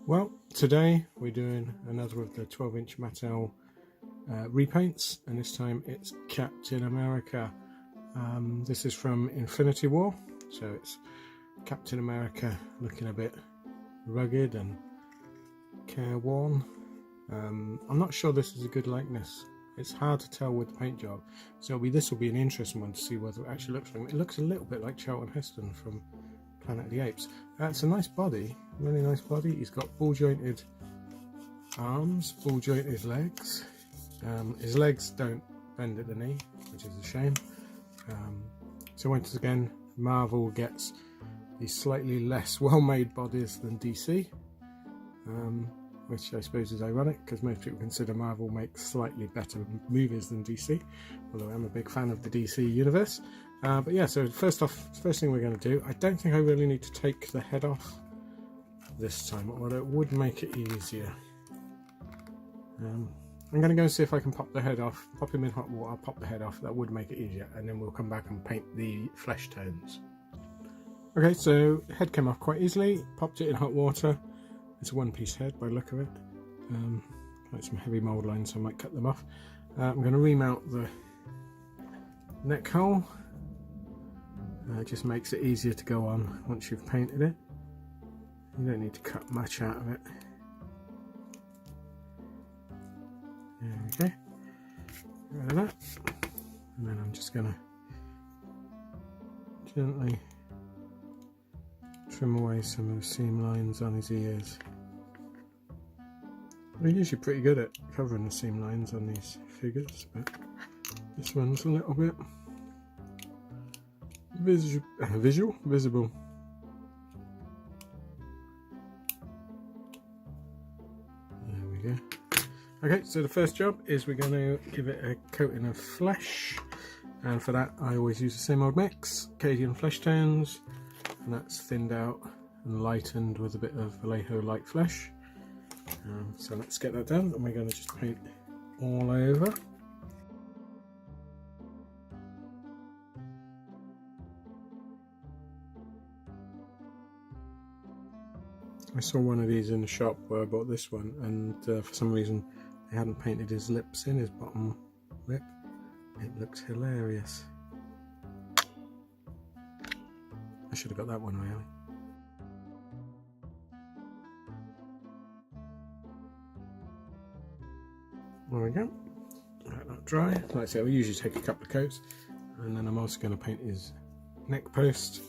Well, today we're doing another of the 12-inch Mattel repaints, and this time it's Captain America. This is from Infinity War, so it's Captain America looking a bit rugged and careworn. I'm not sure this is a good likeness. It's hard to tell with the paint job, so this will be an interesting one to see whether it actually looks like him. It looks a little bit like Charlton Heston from Planet of the Apes. It's a nice body, really nice body. He's got ball jointed arms, ball jointed legs. His legs don't bend at the knee, which is a shame. So once again, Marvel gets these slightly less well-made bodies than DC, which I suppose is ironic because most people consider Marvel makes slightly better movies than DC, although I'm a big fan of the DC universe. But yeah, so first thing we're going to do, I don't think I really need to take the head off this time, although it would make it easier. I'm going to go and see if I can pop the head off, pop him in hot water, pop the head off. That would make it easier, and then we'll come back and paint the flesh tones. Okay, so head came off quite easily, popped it in hot water. It's a one-piece head by the look of it. Like some heavy mould lines, so I might cut them off. I'm going to remount the neck hole. It just makes it easier to go on once you've painted it. You don't need to cut much out of it. There we go. Get rid of that. And then I'm just going to gently trim away some of the seam lines on his ears. We're usually pretty good at covering the seam lines on these figures, but this one's a little bit visible. There we go. Okay, so the first job is we're going to give it a coating of flesh, and for that I always use the same old mix, Cadian flesh tones, and that's thinned out and lightened with a bit of Vallejo light flesh. So let's get that done, and we're going to just paint all over. I saw one of these in the shop where I bought this one, and for some reason they hadn't painted his lips in, his bottom lip. It looks hilarious. I should have got that one really. There we go. Let that dry. Like I said, we usually take a couple of coats, and then I'm also going to paint his neck post,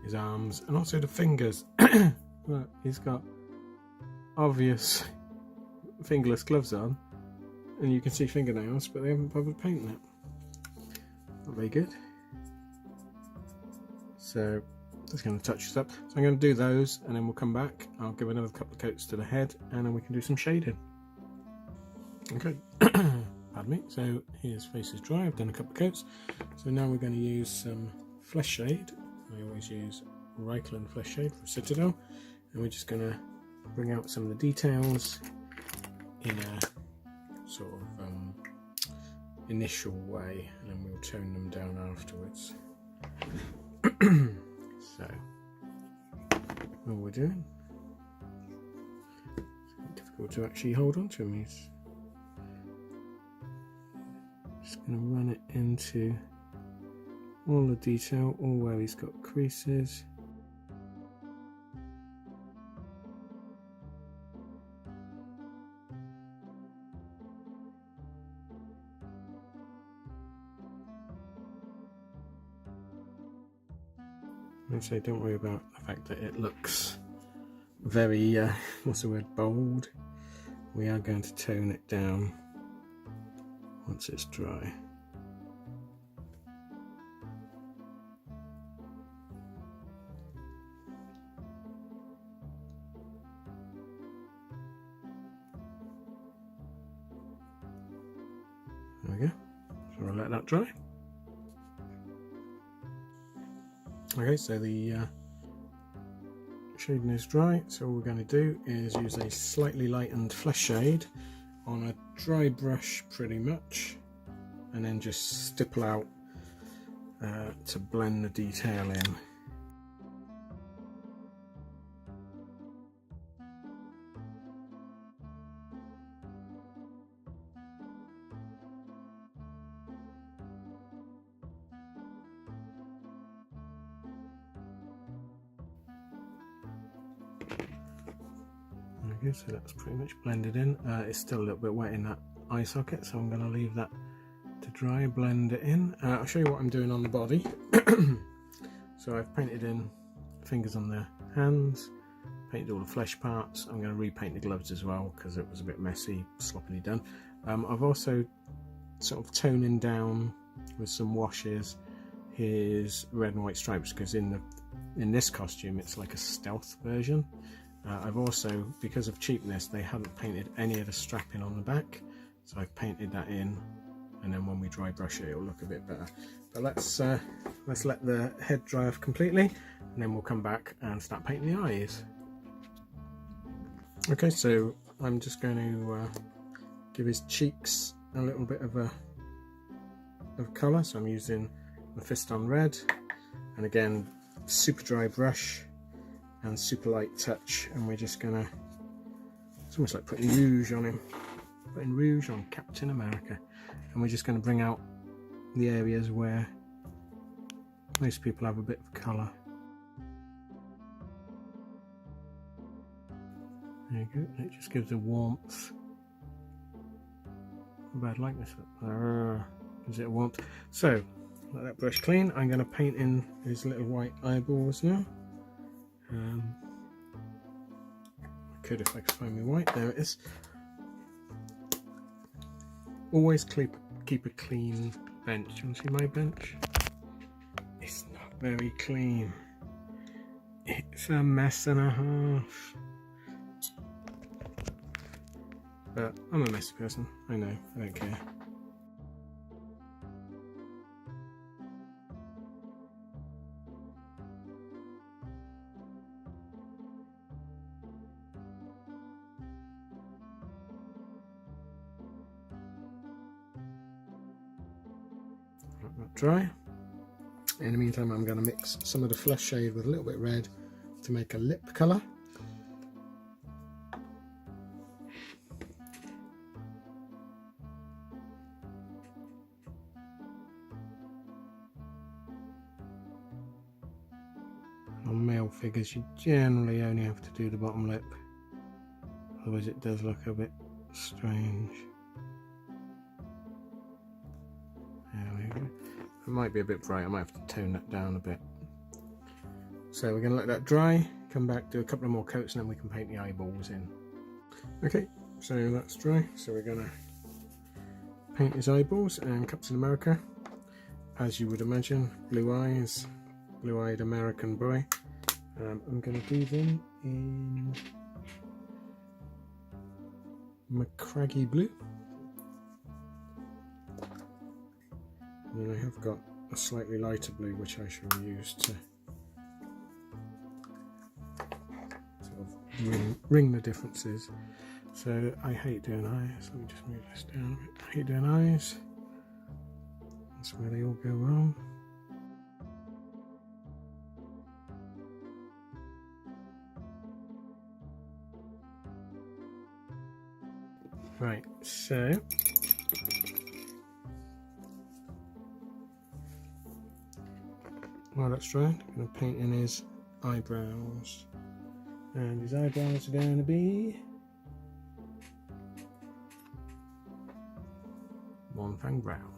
his arms, and also the fingers. Look, he's got obvious fingerless gloves on, and you can see fingernails, but they haven't bothered painting it. Not very good. So just going to touch this up. So I'm going to do those, and then we'll come back. I'll give another couple of coats to the head, and then we can do some shading. Okay, pardon me. So his face is dry. I've done a couple of coats. So now we're going to use some flesh shade. I always use Reikland flesh shade from Citadel, and we're just going to bring out some of the details in a sort of initial way, and then we'll tone them down afterwards. So what we're doing, it's difficult to actually hold on to him. He's just going to run it into all the detail, all where he's got creases. I'd say don't worry about the fact that it looks very, what's the word, bold. We are going to tone it down once it's dry. There we go. So I'll let that dry. Okay, so the shading is dry, so all we're going to do is use a slightly lightened flesh shade on a dry brush pretty much, and then just stipple out to blend the detail in. go, so that's pretty much blended in. It's still a little bit wet in that eye socket, so I'm going to leave that to dry, blend it in. I'll show you what I'm doing on the body. So I've painted in fingers on the hands, painted all the flesh parts. I'm going to repaint the gloves as well because it was a bit messy, sloppily done. I've also sort of toning down with some washes his red and white stripes, because in this costume it's like a stealth version. I've also, because of cheapness, they hadn't painted any of the strapping on the back, so I've painted that in, and then when we dry brush it, it'll look a bit better. But let's let the head dry off completely, and then we'll come back and start painting the eyes. Okay, so I'm just going to give his cheeks a little bit of colour, so I'm using the Fist on Red, and again super dry brush and super light touch, and we're just gonna, it's almost like putting rouge on him, putting rouge on Captain America, and we're just going to bring out the areas where most people have a bit of colour. There you go, it just gives a warmth. Bad likeness, gives it a warmth. So let that brush clean. I'm going to paint in his little white eyeballs now. I could if I could find my white. There it is. Always keep a clean bench. You want to see my bench? It's not very clean. It's a mess and a half. But I'm a messy person. I know. I don't care. Let that dry. In the meantime, I'm going to mix some of the flesh shade with a little bit of red to make a lip colour. On male figures, you generally only have to do the bottom lip, otherwise it does look a bit strange. There we go. It might be a bit bright, I might have to tone that down a bit. So we're going to let that dry, come back, do a couple of more coats, and then we can paint the eyeballs in. Okay, so that's dry, so we're going to paint his eyeballs, and Captain America, as you would imagine, blue eyes, blue-eyed American boy. I'm going to do them in Macraggy blue. And then I have got a slightly lighter blue which I shall use to sort of ring the differences. So I hate doing eyes. Let me just move this down a bit. I hate doing eyes. That's where they all go wrong. Right, so while that's dry, I'm going to paint in his eyebrows, and his eyebrows are going to be Monfang brown.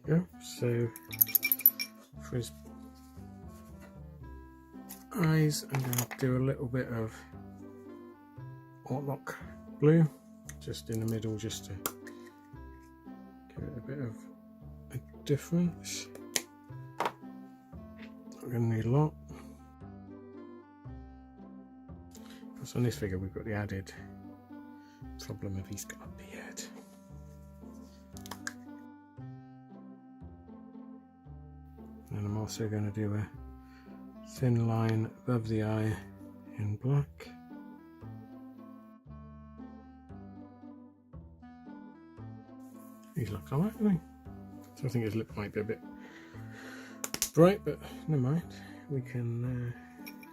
Go. So for his eyes, I'm going to do a little bit of Ortlock blue just in the middle, just to give it a bit of a difference. Not going to need a lot, because on this figure we've got the added problem of he's got a beard. And I'm also going to do a thin line above the eye in black. He looks alright, doesn't he? So I think his lip might be a bit bright, but never mind. We can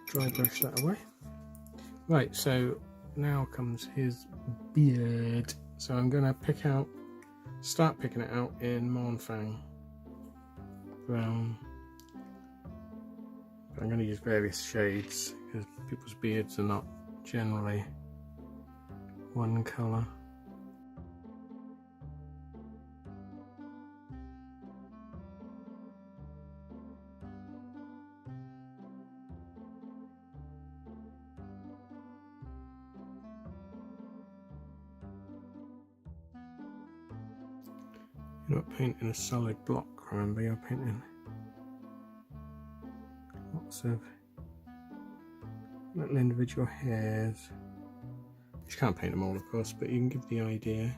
dry brush that away. Right, so now comes his beard. so I'm going to start picking it out in Mournfang brown. But I'm going to use various shades because people's beards are not generally one colour. You're not painting a solid block, remember, you're painting lots of little individual hairs. You can't paint them all, of course, but you can give the idea.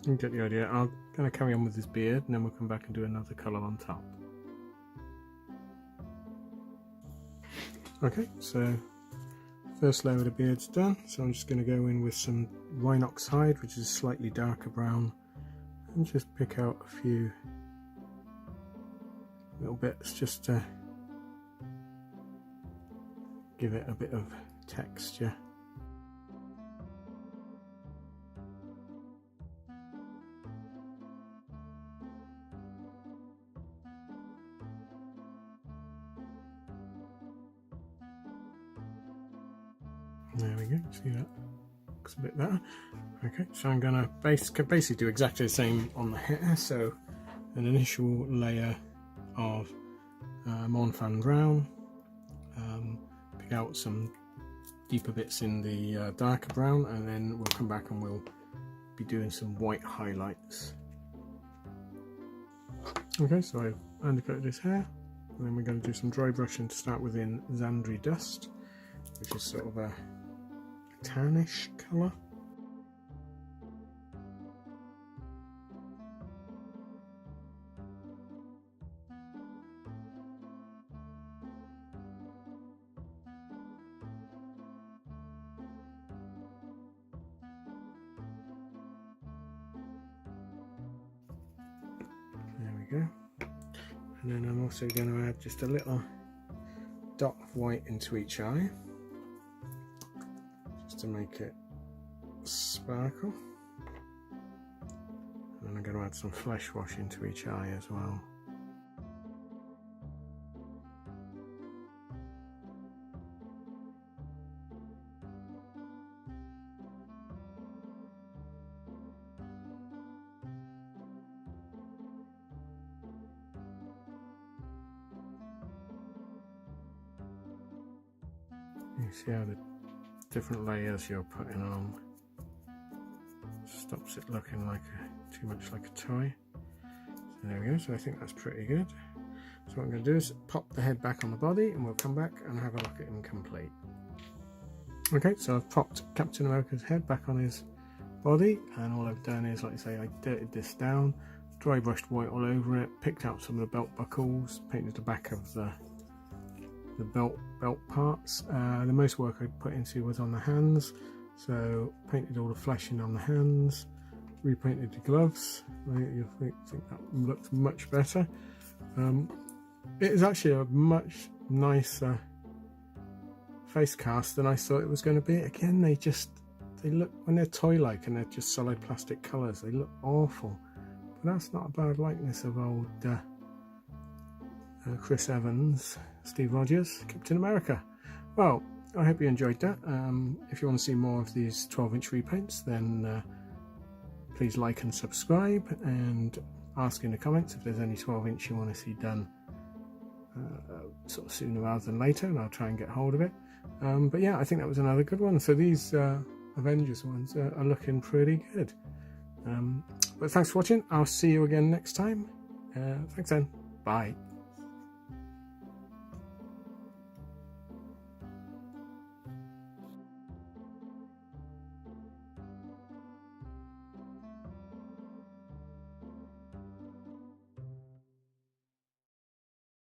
You get the idea. I'm going to carry on with his beard and then we'll come back and do another colour on top. Okay, so first layer of the beard's done, so I'm just going to go in with some Rhinox hide, which is a slightly darker brown, and just pick out a few little bits just to give it a bit of texture. There we go, see that? Looks a bit better. Okay, so I'm going to basically do exactly the same on the hair. So an initial layer of Mournfang brown, pick out some deeper bits in the darker brown, and then we'll come back and we'll be doing some white highlights. Okay, so I've undercoated his hair, and then we're going to do some dry brushing to start with in Zandri Dust, which is sort of a tannish colour. There we go. And then I'm also going to add just a little dot of white into each eye, to make it sparkle, and then I'm going to add some flesh wash into each eye as well. You see how the different layers you're putting on stops it looking like too much like a toy. So there we go, so I think that's pretty good. So what I'm going to do is pop the head back on the body and we'll come back and have a look at him complete. Okay, so I've popped Captain America's head back on his body, and all I've done is, like I say, I dirtied this down, dry brushed white all over it, picked out some of the belt buckles, painted the back of the belt parts. The most work I put into was on the hands, so painted all the fleshing on the hands, repainted the gloves. I think that looks much better. It is actually a much nicer face cast than I thought it was going to be. Again, they look, when they're toy-like and they're just solid plastic colours, they look awful, but that's not a bad likeness of old Chris Evans, Steve Rogers, Captain America. Well, I hope you enjoyed that. If you want to see more of these 12-inch repaints, then please like and subscribe, and ask in the comments if there's any 12-inch you want to see done sort of sooner rather than later, and I'll try and get hold of it. But yeah, I think that was another good one. So these Avengers ones are looking pretty good. But thanks for watching. I'll see you again next time. Thanks then. Bye.